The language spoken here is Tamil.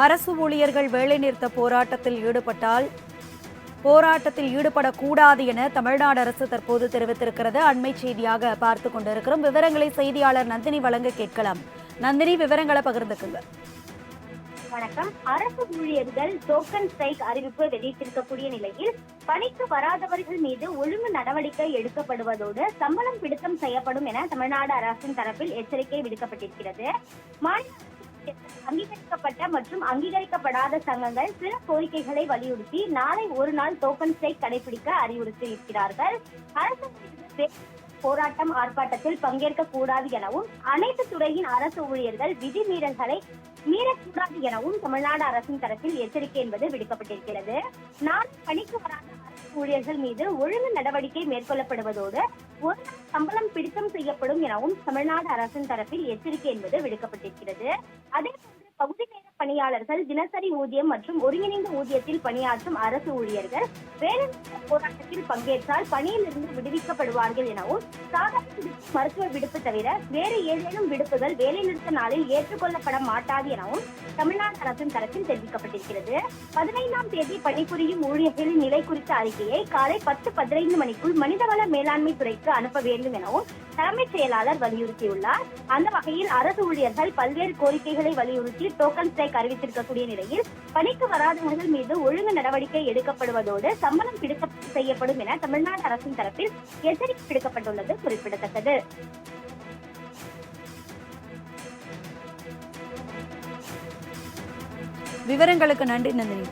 அரசு ஊழியர்கள் வேலைநிறுத்த போராட்டத்தில் ஈடுபடக்கூடாது என தமிழ்நாடு அரசு தற்போது தெரிவித்திருக்கிறது. அண்மை செய்தியாக பார்த்து கொண்டிருக்கிறோம். விவரங்களை செய்தியாளர் நந்தினி வழங்க கேட்கலாம். நந்தினி, விவரங்களை பகிர்ந்துக்குங்க. வணக்கம். அரசு ஊழியர்கள் டோக்கன் ஸ்ட்ரைக் அறிவிப்பு வெளியிட்டிருக்கக்கூடிய நிலையில் பணிக்கு வராதவர்கள் மீது ஒழுங்கு நடவடிக்கை எடுக்கப்படுவதோடு சம்பளம் பிடித்தம் செய்யப்படும் என தமிழ்நாடு அரசின் தரப்பில் எச்சரிக்கை விடுக்கப்பட்டிருக்கிறது. அங்கீகரிக்கப்பட்ட மற்றும் அங்கீகரிக்கப்படாத சங்கங்கள் சில கோரிக்கைகளை வலியுறுத்தி நாளை ஒரு நாள் டோக்கன் ஸ்ட்ரைக் கடைபிடிக்க அறிவுறுத்தியிருக்கிறார்கள். அரசு போராட்டம் ஆர்ப்பாட்டத்தில் பங்கேற்க கூடாது எனவும் அனைத்து துறையின் அரசு ஊழியர்கள் விதிமீறல்களை மீறக்கூடாது எனவும் தமிழ்நாடு அரசின் தரப்பில் எச்சரிக்கை என்பது விடுக்கப்பட்டிருக்கிறது. நாளை பணிக்கு வராத அரசு ஊழியர்கள் மீது ஒழுங்கு நடவடிக்கை மேற்கொள்ளப்படுவதோடு ஒரு நாள் சம்பளம் பிடித்தம் செய்யப்படும் எனவும் தமிழ்நாடு அரசின் தரப்பில் எச்சரிக்கை என்பது விடுக்கப்பட்டிருக்கிறது. அதேபோன்று பகுதி நேர பணியாளர்கள், தினசரி ஊதியம் மற்றும் ஒருங்கிணைந்த ஊதியத்தில் பணியாற்றும் அரசு ஊழியர்கள் வேலைநிறுத்த போராட்டத்தில் பங்கேற்றால் பணியில் இருந்து விடுவிக்கப்படுவார்கள் எனவும், சாதாரண மருத்துவ விடுப்பு தவிர வேறு ஏதேனும் விடுப்புகள் வேலைநிறுத்த நாளில் ஏற்றுக்கொள்ளப்பட மாட்டாது எனவும் தமிழ்நாடு அரசின் தரப்பில் தெரிவிக்கப்பட்டிருக்கிறது. 15ஆம் தேதி பணிபுரியும் ஊழியர்களின் நிலை குறித்த அறிக்கையை காலை 10:15 மணிக்குள் மனிதவள மேலாண்மை துறைக்கு அனுப்ப வேண்டும் எனவும் தலைமைச் செயலாளர் வலியுறுத்தியுள்ளார். அந்த வகையில் அரசு ஊழியர்கள் பல்வேறு கோரிக்கைகளை வலியுறுத்தி டோக்கன் ஸ்ட்ரைக் அறிவித்திருக்கக்கூடிய நிலையில் பணிக்கு வராதவர்கள் மீது ஒழுங்கு நடவடிக்கை எடுக்கப்படுவதோடு சம்பளம் பிடித்தம் செய்யப்படும் என தமிழ்நாடு அரசின் தரப்பில் எச்சரிக்கை விடுக்கப்பட்டுள்ளது குறிப்பிடத்தக்கது. விவரங்களுக்கு நன்றி நந்தினி.